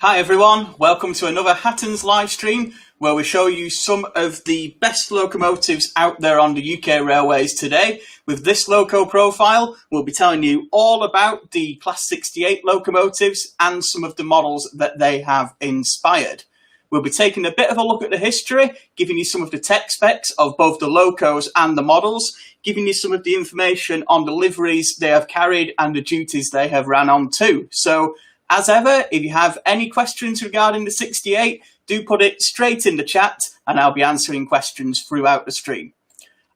Hi everyone, welcome to another Hatton's live stream where we show you some of the best locomotives out there on the UK railways today. With this Loco profile, we'll be telling you all about the Class 68 locomotives and some of the models that they have inspired. We'll be taking a bit of a look at the history, giving you some of the tech specs of both the locos and the models, giving you some of the information on the liveries they have carried and the duties they have ran on too. So, as ever, if you have any questions regarding the 68, do put it straight in the chat and I'll be answering questions throughout the stream.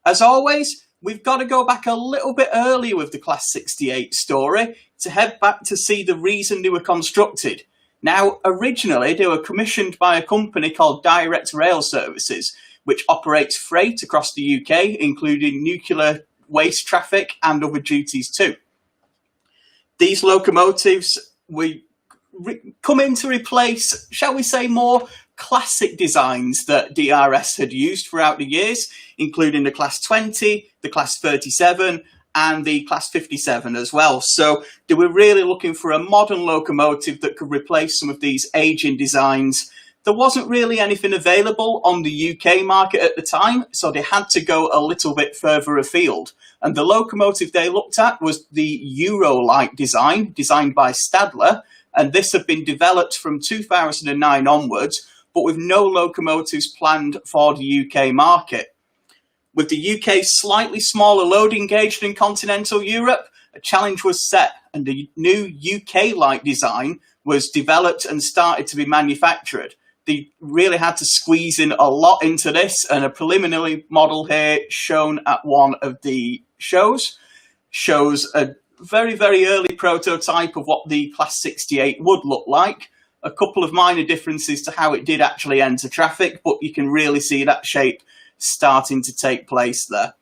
As always, we've got to go back a little bit earlier with the Class 68 story to head back to see the reason they were constructed. Now, originally, they were commissioned by a company called Direct Rail Services, which operates freight across the UK, including nuclear waste traffic and other duties too. These locomotives we come in to replace, shall we say, more classic designs that DRS had used throughout the years, including the Class 20, the Class 37, and the Class 57 as well. So they were really looking for a modern locomotive that could replace some of these aging designs. There wasn't really anything available on the UK market at the time, so they had to go a little bit further afield. And the locomotive they looked at was the Euro-like design, designed by Stadler, and this had been developed from 2009 onwards, but with no locomotives planned for the UK market. With the UK's slightly smaller loading gauge than continental Europe, a challenge was set, and the new UK-like design was developed and started to be manufactured. They really had to squeeze in a lot into this, and a preliminary model here shown at one of the shows shows a very, very early prototype of what the Class 68 would look like. A couple of minor differences to how it did actually enter traffic, but you can really see that shape starting to take place there.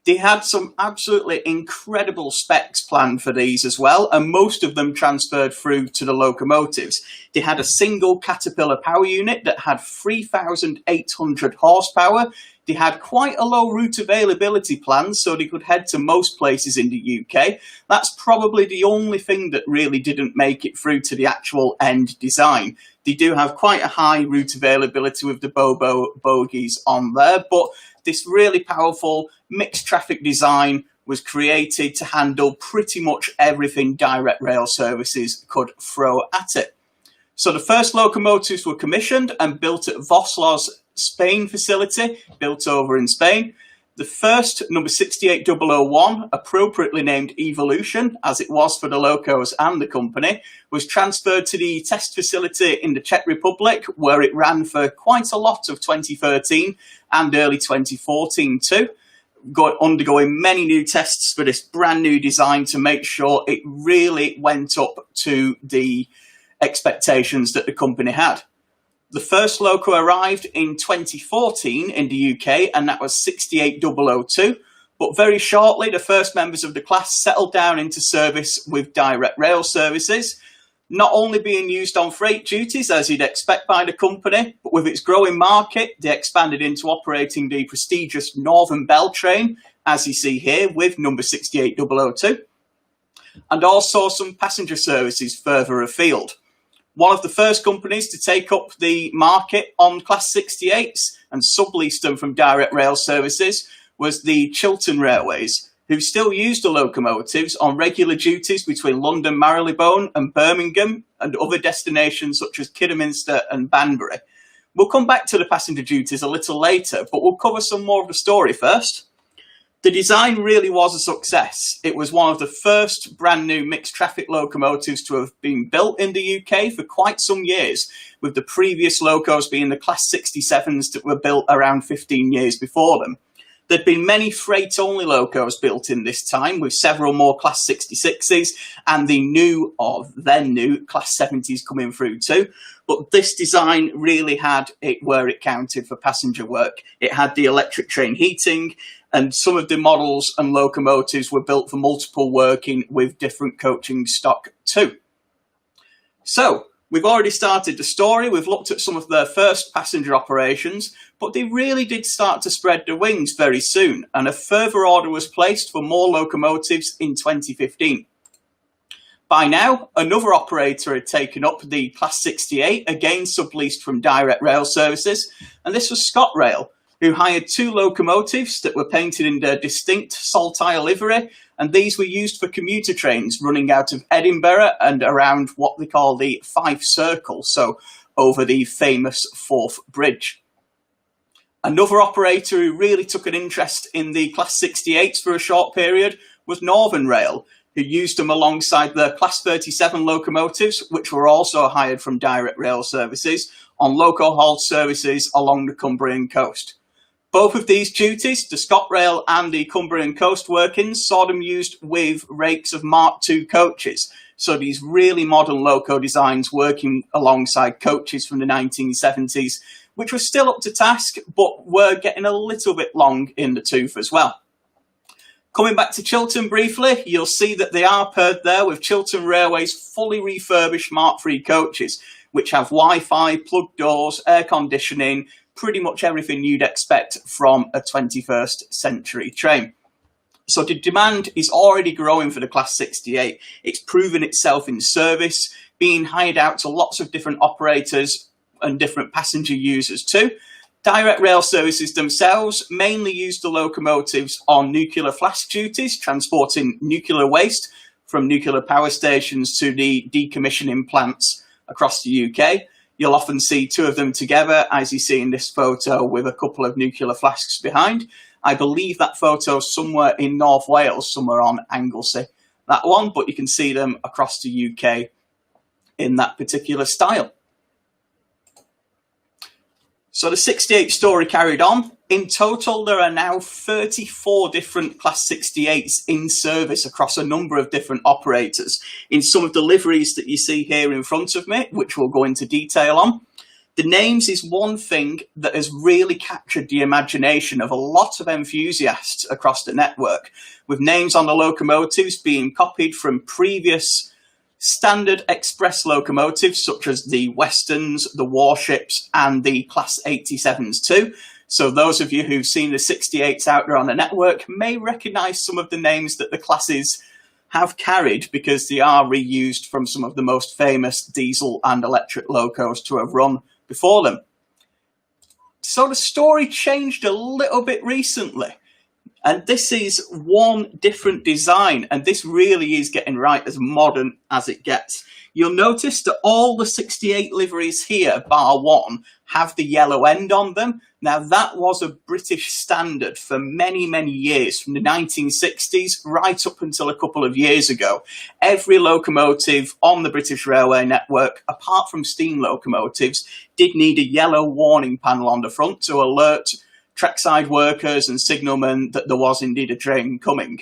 They had some absolutely incredible specs planned for these as well, and most of them transferred through to the locomotives. They had a single Caterpillar power unit that had 3,800 horsepower. They had quite a low route availability plan, so they could head to most places in the UK. That's probably the only thing that really didn't make it through to the actual end design. They do have quite a high route availability with the Bobo bogies on there, but this really powerful mixed traffic design was created to handle pretty much everything Direct Rail Services could throw at it. So the first locomotives were commissioned and built at Voslow's Spain facility, built over in Spain. The first, number 68001, appropriately named Evolution, as it was for the locos and the company, was transferred to the test facility in the Czech Republic, where it ran for quite a lot of 2013 and early 2014 too, undergoing many new tests for this brand new design to make sure it really went up to the expectations that the company had. The first loco arrived in 2014 in the UK, and that was 68002. But very shortly, the first members of the class settled down into service with Direct Rail Services, not only being used on freight duties, as you'd expect by the company, but with its growing market, they expanded into operating the prestigious Northern Bell train, as you see here, with number 68002, and also some passenger services further afield. One of the first companies to take up the market on Class 68s and sublease them from Direct Rail Services was the Chiltern Railways, who still used the locomotives on regular duties between London Marylebone and Birmingham and other destinations such as Kidderminster and Banbury. We'll come back to the passenger duties a little later, but we'll cover some more of the story first. The design really was a success. It was one of the first brand new mixed traffic locomotives to have been built in the UK for quite some years, with the previous locos being the Class 67s that were built around 15 years before them. There'd been many freight-only locos built in this time, with several more Class 66s and the new, or then new, Class 70s coming through too. But this design really had it where it counted for passenger work. It had the electric train heating, and some of the models and locomotives were built for multiple working with different coaching stock too. So, we've already started the story. We've looked at some of their first passenger operations, but they really did start to spread their wings very soon, and a further order was placed for more locomotives in 2015. By now, another operator had taken up the Class 68, again subleased from Direct Rail Services, and this was ScotRail, who hired 2 locomotives that were painted in their distinct saltire livery, and these were used for commuter trains running out of Edinburgh and around what they call the Fife Circle, so over the famous Forth Bridge. Another operator who really took an interest in the Class 68s for a short period was Northern Rail, who used them alongside the Class 37 locomotives, which were also hired from Direct Rail Services, on loco hauled services along the Cumbrian coast. Both of these duties, the ScotRail and the Cumbrian coast workings, saw them used with rakes of Mark II coaches. So these really modern loco designs working alongside coaches from the 1970s, which were still up to task, but were getting a little bit long in the tooth as well. Coming back to Chiltern briefly, you'll see that they are paired there with Chiltern Railway's fully refurbished Mark III coaches, which have Wi-Fi, plug doors, air conditioning, pretty much everything you'd expect from a 21st century train. So the demand is already growing for the Class 68. It's proven itself in service, being hired out to lots of different operators and different passenger users too. Direct Rail Services themselves mainly use the locomotives on nuclear flask duties, transporting nuclear waste from nuclear power stations to the decommissioning plants across the UK. You'll often see 2 of them together, as you see in this photo, with a couple of nuclear flasks behind. I believe that photo is somewhere in North Wales, somewhere on Anglesey, that one, but you can see them across the UK in that particular style. So the 68 story carried on. In total, there are now 34 different Class 68s in service across a number of different operators in some of the liveries that you see here in front of me, which we'll go into detail on. The names is one thing that has really captured the imagination of a lot of enthusiasts across the network, with names on the locomotives being copied from previous standard express locomotives such as the Westerns, the Warships and the Class 87s too. So those of you who've seen the 68s out there on the network may recognise some of the names that the classes have carried, because they are reused from some of the most famous diesel and electric locos to have run before them. So the story changed a little bit recently. And this is one different design, and this really is getting right as modern as it gets. You'll notice that all the 68 liveries here, bar one, have the yellow end on them. Now that was a British standard for many, many years, from the 1960s right up until a couple of years ago. Every locomotive on the British Railway network, apart from steam locomotives, did need a yellow warning panel on the front to alert trackside workers and signalmen that there was indeed a train coming.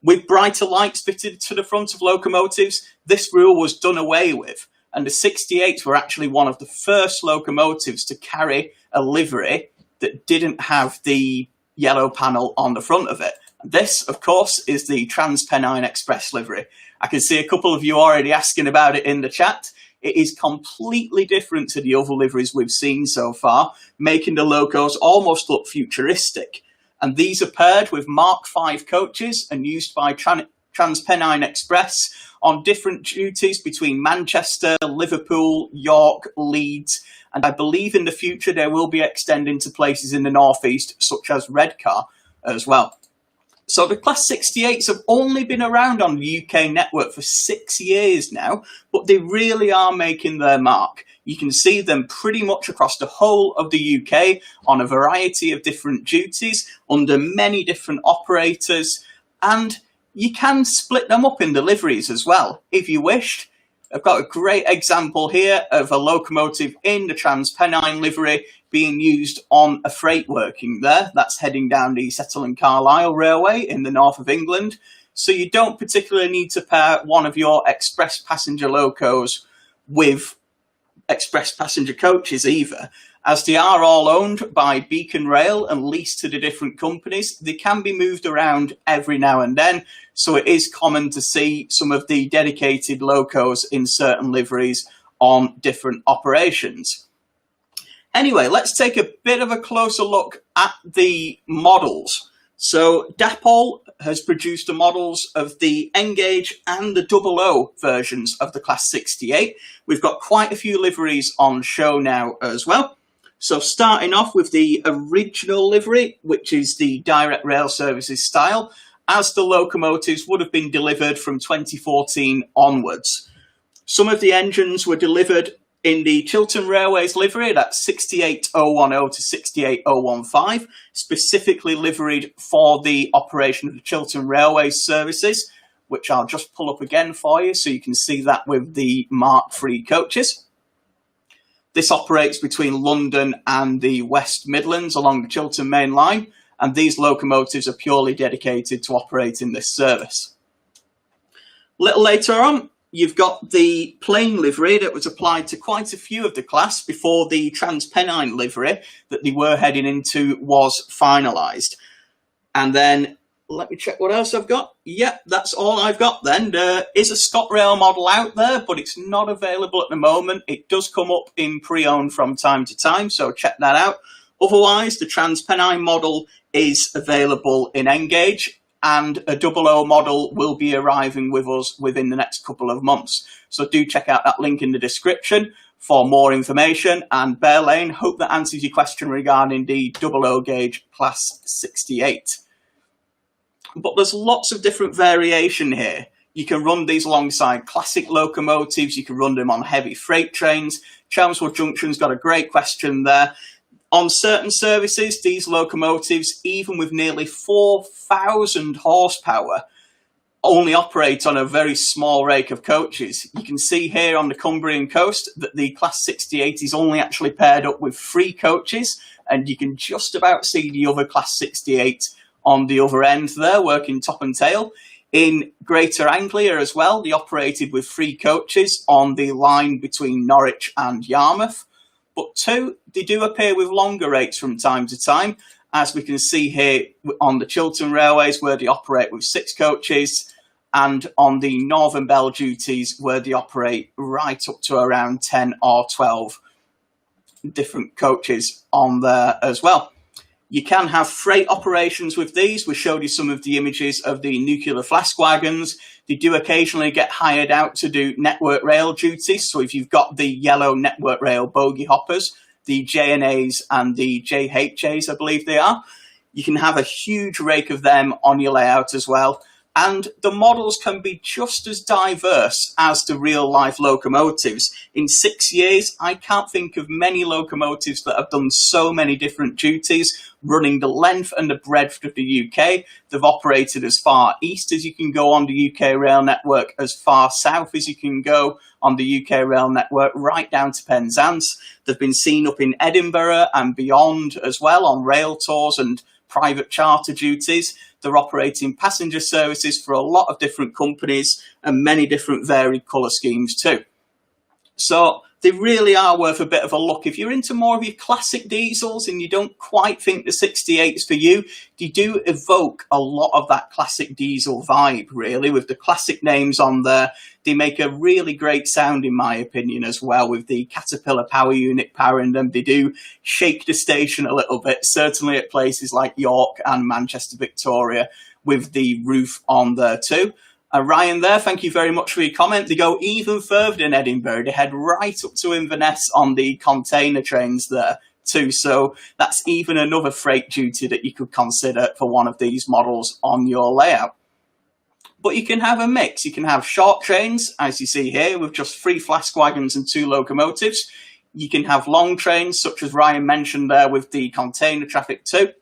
With brighter lights fitted to the front of locomotives, this rule was done away with, and the 68s were actually one of the first locomotives to carry a livery that didn't have the yellow panel on the front of it. This, of course, is the TransPennine Express livery. I can see a couple of you already asking about it in the chat. It is completely different to the other liveries we've seen so far, making the locos almost look futuristic. And these are paired with Mark V coaches and used by TransPennine Express on different duties between Manchester, Liverpool, York, Leeds, and I believe in the future they will be extending to places in the northeast, such as Redcar as well. So the Class 68s have only been around on the UK network for 6 years now, but they really are making their mark. You can see them pretty much across the whole of the UK on a variety of different duties under many different operators, and you can split them up in the liveries as well if you wished. I've got a great example here of a locomotive in the TransPennine livery being used on a freight working there. That's heading down the Settle and Carlisle Railway in the north of England. So you don't particularly need to pair one of your express passenger locos with express passenger coaches either. As they are all owned by Beacon Rail and leased to the different companies, they can be moved around every now and then. So it is common to see some of the dedicated locos in certain liveries on different operations. Anyway, let's take a bit of a closer look at the models. So Dapol has produced the models of the N-Gauge and the 00 versions of the Class 68. We've got quite a few liveries on show now as well. So starting off with the original livery, which is the direct rail services style, as the locomotives would have been delivered from 2014 onwards. Some of the engines were delivered in the Chiltern Railways livery, that's 68010 to 68015, specifically liveried for the operation of the Chiltern Railways services, which I'll just pull up again for you so you can see that with the Mark III coaches. This operates between London and the West Midlands along the Chiltern Main Line, and these locomotives are purely dedicated to operating this service. A little later on, you've got the plain livery that was applied to quite a few of the class before the Transpennine livery that they were heading into was finalised. And then, let me check what else I've got. Yep, that's all I've got then. There is a ScotRail model out there, but it's not available at the moment. It does come up in pre-owned from time to time, so check that out. Otherwise, the Transpennine model is available in N-Gauge, and a 00 model will be arriving with us within the next couple of months. So do check out that link in the description for more information. And Bear Lane, hope that answers your question regarding the 00 gauge Class 68. But there's lots of different variation here. You can run these alongside classic locomotives. You can run them on heavy freight trains. Chelmsford Junction's got a great question there. On certain services, these locomotives, even with nearly 4,000 horsepower, only operate on a very small rake of coaches. You can see here on the Cumbrian coast that the Class 68 is only actually paired up with 3 coaches, and you can just about see the other Class 68 on the other end there, working top and tail. In Greater Anglia as well, they operated with 3 coaches on the line between Norwich and Yarmouth. But 2, they do appear with longer rates from time to time, as we can see here on the Chiltern Railways, where they operate with 6 coaches, and on the Northern Bell duties, where they operate right up to around 10 or 12 different coaches on there as well. You can have freight operations with these. We showed you some of the images of the nuclear flask wagons. They do occasionally get hired out to do network rail duties. So if you've got the yellow network rail bogie hoppers, the JNAs and the JHAs, I believe they are, you can have a huge rake of them on your layout as well. And the models can be just as diverse as the real life locomotives. In 6 years, I can't think of many locomotives that have done so many different duties, running the length and the breadth of the UK. They've operated as far east as you can go on the UK rail network, as far south as you can go on the UK rail network, right down to Penzance. They've been seen up in Edinburgh and beyond as well on rail tours and private charter duties. They're operating passenger services for a lot of different companies and many different varied colour schemes too. So they really are worth a bit of a look. If you're into more of your classic diesels and you don't quite think the 68 is for you, they do evoke a lot of that classic diesel vibe, really, with the classic names on there. They make a really great sound, in my opinion, as well, with the Caterpillar power unit powering them. They do shake the station a little bit, certainly at places like York and Manchester Victoria, with the roof on there too. Ryan there, thank you very much for your comment. They go even further than Edinburgh. They head right up to Inverness on the container trains there too. So that's even another freight duty that you could consider for one of these models on your layout. But you can have a mix. You can have short trains, as you see here, with just 3 flask wagons and 2 locomotives. You can have long trains, such as Ryan mentioned there, with the container traffic too.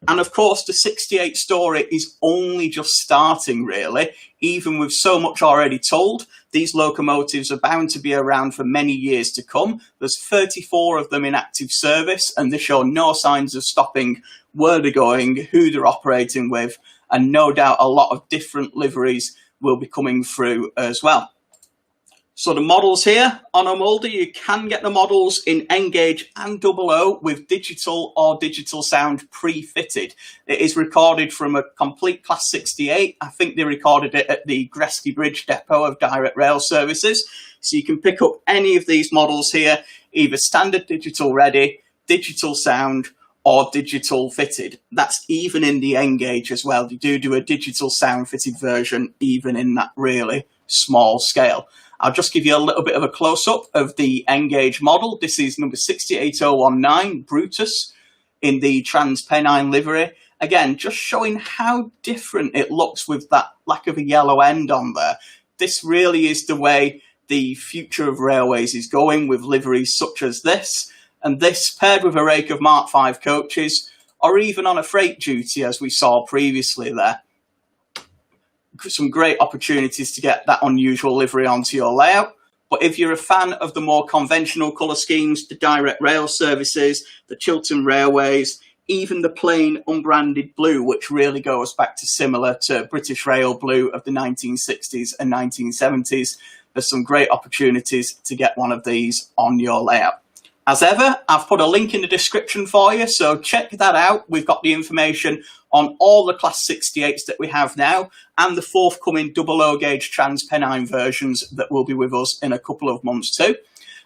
And of course, the 68 story is only just starting, really. Even with so much already told, these locomotives are bound to be around for many years to come. There's 34 of them in active service, and they show no signs of stopping where they're going, who they're operating with, and no doubt a lot of different liveries will be coming through as well. So the models here on a Mulder, you can get the models in N-Gauge and 00 with digital or digital sound pre-fitted. It is recorded from a complete Class 68. I think they recorded it at the Gresky Bridge depot of Direct Rail Services. So you can pick up any of these models here, either standard digital ready, digital sound, or digital fitted. That's even in the N-Gauge as well. You do a digital sound fitted version, even in that really small scale. I'll just give you a little bit of a close-up of the N-Gauge model. This is number 68019, Brutus, in the Trans Pennine livery. Again, just showing how different it looks with that lack of a yellow end on there. This really is the way the future of railways is going, with liveries such as this. And this paired with a rake of Mark V coaches, or even on a freight duty, as we saw previously there. Some great opportunities to get that unusual livery onto your layout. But if you're a fan of the more conventional colour schemes, the direct rail services, the Chiltern Railways, even the plain unbranded blue, which really goes back to similar to British Rail blue of the 1960s and 1970s, there's some great opportunities to get one of these on your layout. As ever, I've put a link in the description for you, so check that out. We've got the information on all the Class 68s that we have now, and the forthcoming double O gauge Trans Pennine versions that will be with us in a couple of months too.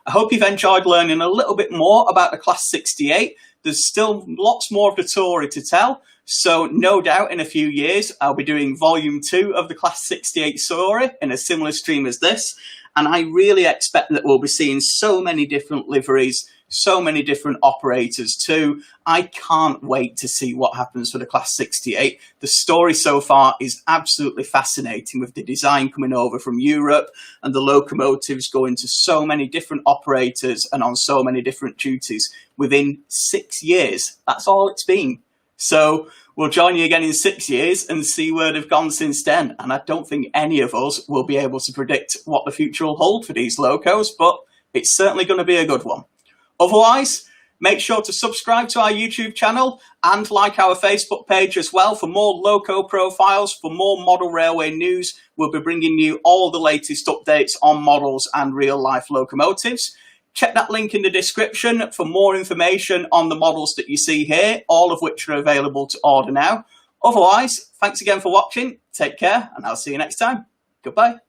I hope you've enjoyed learning a little bit more about the Class 68. There's still lots more of the story to tell, so no doubt in a few years I'll be doing volume 2 of the Class 68 story in a similar stream as this. And I really expect that we'll be seeing so many different liveries, so many different operators too. I can't wait to see what happens for the Class 68. The story so far is absolutely fascinating, with the design coming over from Europe and the locomotives going to so many different operators and on so many different duties within 6 years. That's all it's been. So we'll join you again in 6 years and see where they've gone since then. And I don't think any of us will be able to predict what the future will hold for these locos, but it's certainly going to be a good one. Otherwise, make sure to subscribe to our YouTube channel and like our Facebook page as well for more loco profiles, for more model railway news. We'll be bringing you all the latest updates on models and real life locomotives. Check that link in the description for more information on the models that you see here, all of which are available to order now. Otherwise, thanks again for watching, take care, and I'll see you next time. Goodbye.